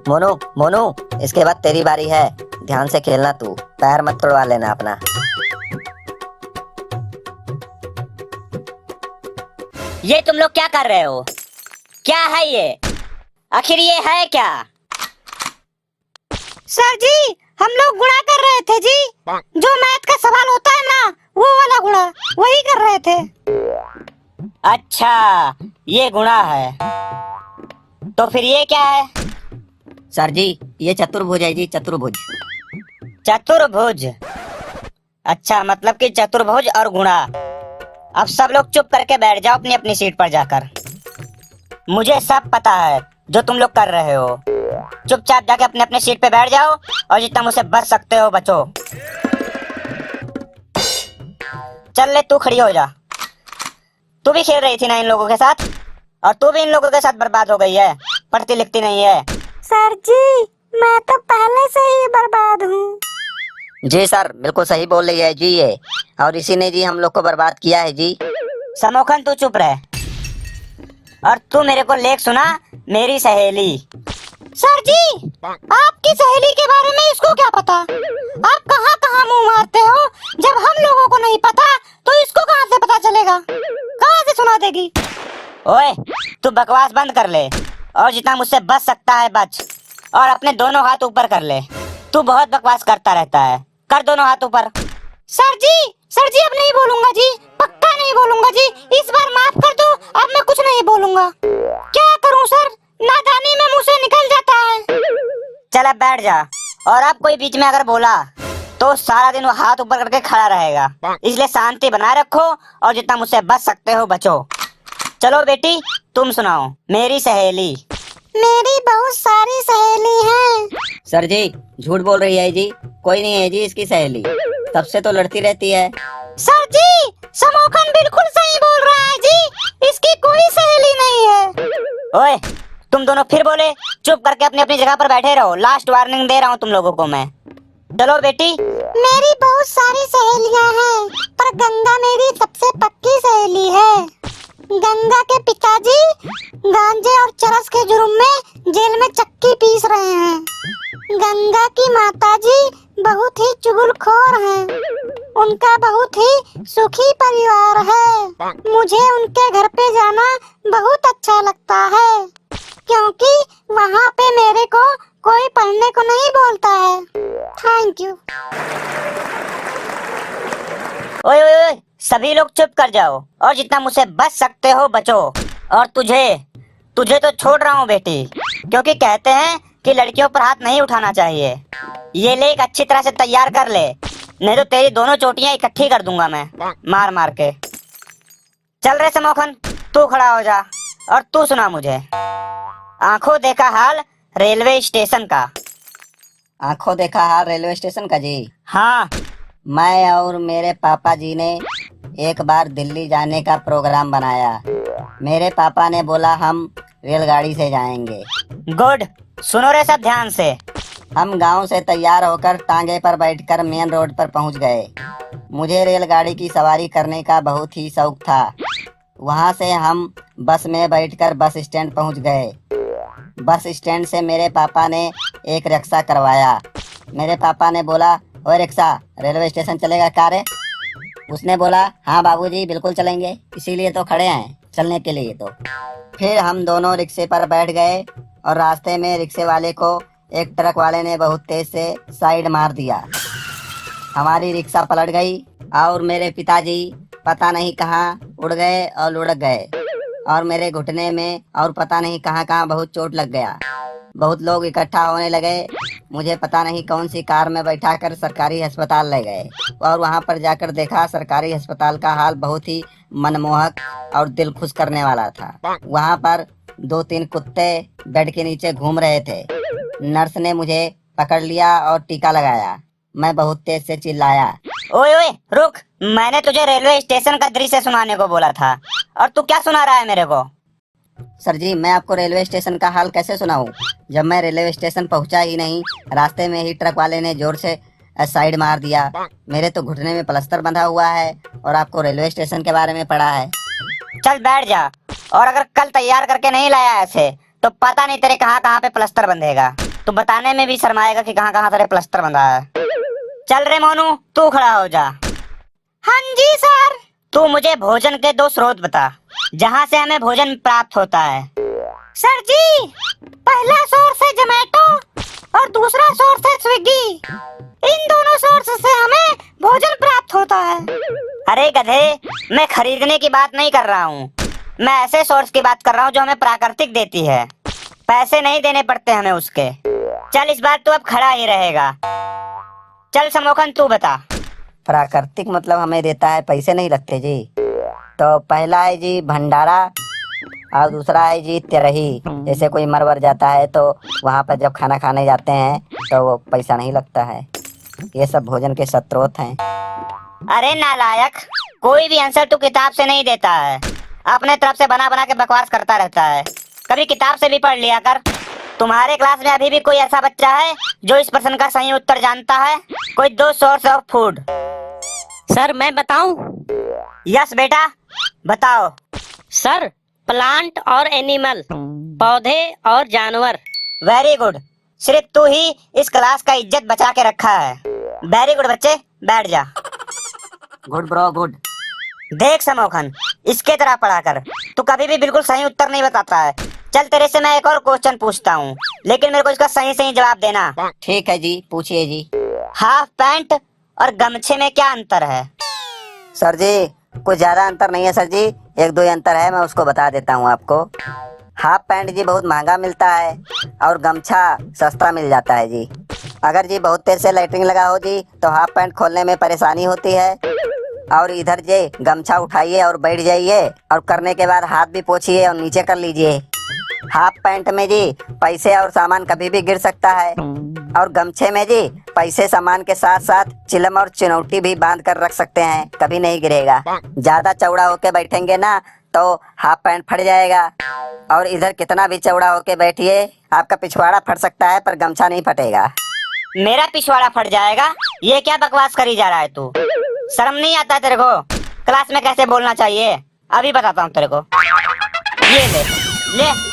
मोनू मोनू, इसके बाद तेरी बारी है। ध्यान से खेलना, तू पैर मत तोड़वा लेना अपना। ये तुम लोग क्या कर रहे हो? क्या है ये? आखिर ये है क्या? सर जी, हम लोग गुणा कर रहे थे जी। जो मैथ का सवाल होता है ना, वो वाला गुणा, वही कर रहे थे। अच्छा, ये गुणा है। तो फिर ये क्या है? सर जी, ये चतुर्भुज है जी, चतुर्भुज। चतुर्भुज? अच्छा, मतलब कि चतुर्भुज और गुणा। अब सब लोग चुप करके बैठ जाओ अपनी अपनी सीट पर जाकर। मुझे सब पता है जो तुम लोग कर रहे हो। चुपचाप जाके अपने अपने सीट पे बैठ जाओ और जितना मुझसे बच सकते हो बचो। चल ले, तू खड़ी हो जा। तू भी खेल रही थी ना इन लोगों के साथ, और तू भी इन लोगों के साथ बर्बाद हो गई है। पढ़ती लिखती नहीं है। सर जी, मैं तो पहले से ही बर्बाद हूँ। जी सर, बिल्कुल सही बोल रही है जी ये, और इसी ने जी हम लोग को बर्बाद किया है जी। समोखन, तू चुप रह। और तू मेरे को लेख सुना, मेरी सहेली। सर जी, आपकी सहेली के बारे में इसको क्या पता? आप कहाँ कहाँ मुंह मारते हो? जब हम लोगों को नहीं पता तो इसको कहाँ से पता चलेगा? कहाँ से सुना देगी? ओए, तू बकवास बंद कर ले और जितना मुझसे बच सकता है बच, और अपने दोनों हाथ ऊपर कर ले। तू बहुत बकवास करता रहता है। कर दोनों हाथ ऊपर। सर जी अब नहीं बोलूंगा जी, पक्का नहीं बोलूंगा जी। इस बार माफ कर दो, अब मैं कुछ नहीं बोलूंगा। क्या करूं सर, नादानी में मुंह से निकल जाता है। चल अब बैठ जा, और अब कोई बीच में अगर बोला तो सारा दिन वो हाथ ऊपर करके खड़ा रहेगा। इसलिए शांति बनाए रखो और जितना मुझसे बच सकते हो बचो। चलो बेटी, तुम सुनाओ मेरी सहेली। मेरी बहुत सारी सहेली हैं। सर जी, झूठ बोल रही है जी, कोई नहीं है जी इसकी सहेली, सबसे तो लड़ती रहती है। सर जी, समोखन बिल्कुल सही बोल रहा है जी, इसकी कोई सहेली नहीं है। ओए, तुम दोनों फिर बोले। चुप करके अपनी अपनी जगह पर बैठे रहो। लास्ट वार्निंग दे रहा हूँ तुम लोगों को मैं। चलो बेटी। मेरी बहुत सारी सहेलियां हैं, पर गंगा मेरी सबसे पक्की सहेली है। गंगा के पिताजी गांजे और चरस के जुर्म में जेल में चक्की पीस रहे हैं। गंगा की माताजी बहुत ही चुगलखोर हैं। उनका बहुत ही सुखी परिवार है। मुझे उनके घर पे जाना बहुत अच्छा लगता है, क्योंकि वहाँ पे मेरे को कोई पढ़ने को नहीं बोलता है। Thank you. ओए ओए ओए, सभी लोग चुप कर जाओ और जितना मुझसे बच सकते हो बचो। और तुझे तो छोड़ रहा हूँ बेटी, क्योंकि कहते हैं कि लड़कियों पर हाथ नहीं उठाना चाहिए। ये लेख अच्छी तरह से तैयार कर ले, नहीं तो तेरी दोनों चोटियां इकट्ठी कर दूंगा मैं, मार मार के। चल रे समोखन, तू खड़ा हो जा और तू सुना मुझे आंखों देखा हाल रेलवे स्टेशन का। आंखों देखा हाल रेलवे स्टेशन का जी? हाँ। मैं और मेरे पापा जी ने एक बार दिल्ली जाने का प्रोग्राम बनाया। मेरे पापा ने बोला हम रेलगाड़ी से जाएंगे। गुड, सुनो रे सब ध्यान से। हम गांव से तैयार होकर टांगे पर बैठकर मेन रोड पर पहुंच गए। मुझे रेलगाड़ी की सवारी करने का बहुत ही शौक था। वहां से हम बस में बैठकर बस स्टैंड पहुंच गए। बस स्टैंड से मेरे पापा ने एक रिक्शा करवाया। मेरे पापा ने बोला, ओए रिक्शा, रेलवे स्टेशन चलेगा क्या रे? उसने बोला, हाँ बाबूजी बिल्कुल चलेंगे, इसीलिए तो खड़े हैं, चलने के लिए तो। फिर हम दोनों रिक्शे पर बैठ गए और रास्ते में रिक्शे वाले को एक ट्रक वाले ने बहुत तेज से साइड मार दिया। हमारी रिक्शा पलट गई और मेरे पिताजी पता नहीं कहाँ उड़ गए और लुढ़क गए, और मेरे घुटने में और पता नहीं कहाँ कहाँ बहुत चोट लग गया। बहुत लोग इकट्ठा होने लगे। मुझे पता नहीं कौन सी कार में बैठाकर सरकारी अस्पताल ले गए, और वहां पर जाकर देखा सरकारी अस्पताल का हाल बहुत ही मनमोहक और दिल खुश करने वाला था। वहां पर 2-3 कुत्ते बेड के नीचे घूम रहे थे। नर्स ने मुझे पकड़ लिया और टीका लगाया। मैं बहुत तेज से चिल्लाया, ओए ओए रुक, मैंने तुझे रेलवे स्टेशन का दृश्य सुनाने को बोला था, और तू क्या सुना रहा है मेरे को? सर जी, मैं आपको रेलवे स्टेशन का हाल कैसे सुनाऊं, जब मैं रेलवे स्टेशन पहुंचा ही नहीं, रास्ते में ही ट्रक वाले ने जोर से साइड मार दिया। मेरे तो घुटने में प्लास्टर बंधा हुआ है और आपको रेलवे स्टेशन के बारे में पढ़ा है। चल बैठ जा, और अगर कल तैयार करके नहीं लाया ऐसे तो पता नहीं तेरे कहाँ कहाँ पे प्लास्टर बंधेगा। तू बताने में भी शर्माएगा कि कहाँ कहाँ तेरे प्लास्टर बंधा है। चल रे मोनू, तू खड़ा हो जा। हाँ जी सर। तू मुझे भोजन के 2 स्रोत बता, जहाँ से हमें भोजन प्राप्त होता है। सर जी, पहला सोर्स है जोमेटो और दूसरा सोर्स है स्विगी। इन दोनों सोर्स से हमें भोजन प्राप्त होता है। अरे गधे, मैं खरीदने की बात नहीं कर रहा हूँ, मैं ऐसे सोर्स की बात कर रहा हूँ जो हमें प्राकृतिक देती है, पैसे नहीं देने पड़ते हमें उसके। चल इस बार तू अब खड़ा ही रहेगा। चल समोखन, तू बता। प्राकृतिक मतलब हमें देता है, पैसे नहीं लगते जी। तो पहला है जी भंडारा और दूसरा है जी तिरही। जैसे कोई मर वर जाता है तो वहाँ पर जब खाना खाने जाते हैं तो वो पैसा नहीं लगता है। ये सब भोजन के स्रोत हैं। अरे नालायक, कोई भी आंसर तू किताब से नहीं देता है, अपने तरफ से बना बना के बकवास करता रहता है। कभी किताब से भी पढ़ लिया कर। तुम्हारे क्लास में अभी भी कोई ऐसा बच्चा है जो इस प्रश्न का सही उत्तर जानता है? कोई 2 सोर्स ऑफ फूड। सर मैं बताऊं? यस बेटा, बताओ। सर, प्लांट और एनिमल, पौधे और जानवर। वेरी गुड, सिर्फ तू ही इस क्लास का इज्जत बचा के रखा है। वेरी गुड बच्चे, बैठ जा। Good bro good. देख समोखन, इसके तरह पढ़ा कर, तू कभी भी बिल्कुल सही उत्तर नहीं बताता है। चल तेरे से मैं एक और क्वेश्चन पूछता हूँ, लेकिन मेरे को इसका सही सही जवाब देना। ठीक है जी, पूछिए जी। हाफ पैंट और गमछे में क्या अंतर है? सर जी, कुछ ज्यादा अंतर नहीं है सर जी, 1-2 अंतर है, मैं उसको बता देता हूँ आपको। हाफ पैंट जी बहुत महंगा मिलता है और गमछा सस्ता मिल जाता है जी। अगर जी बहुत देर से लैट्रिन लगा हो जी तो हाफ पैंट खोलने में परेशानी होती है। और इधर जी गमछा उठाइए और बैठ जाइए और करने के बाद हाथ भी पोंछिए और नीचे कर लीजिए। हाफ पैंट में जी पैसे और सामान कभी भी गिर सकता है और गमछे में जी पैसे सामान के साथ साथ चिलम और चिनौटी भी बांध कर रख सकते हैं, कभी नहीं गिरेगा। ज्यादा चौड़ा होके बैठेंगे ना तो हाफ पैंट फट जाएगा। और इधर कितना भी चौड़ा होके बैठिए, आपका पिछवाड़ा फट सकता है पर गमछा नहीं फटेगा। मेरा पिछवाड़ा फट जाएगा? ये क्या बकवास करी जा रहा है तू? शर्म नहीं आता तेरे को? क्लास में कैसे बोलना चाहिए? अभी बताता हूँ तेरे को। ये ले ले।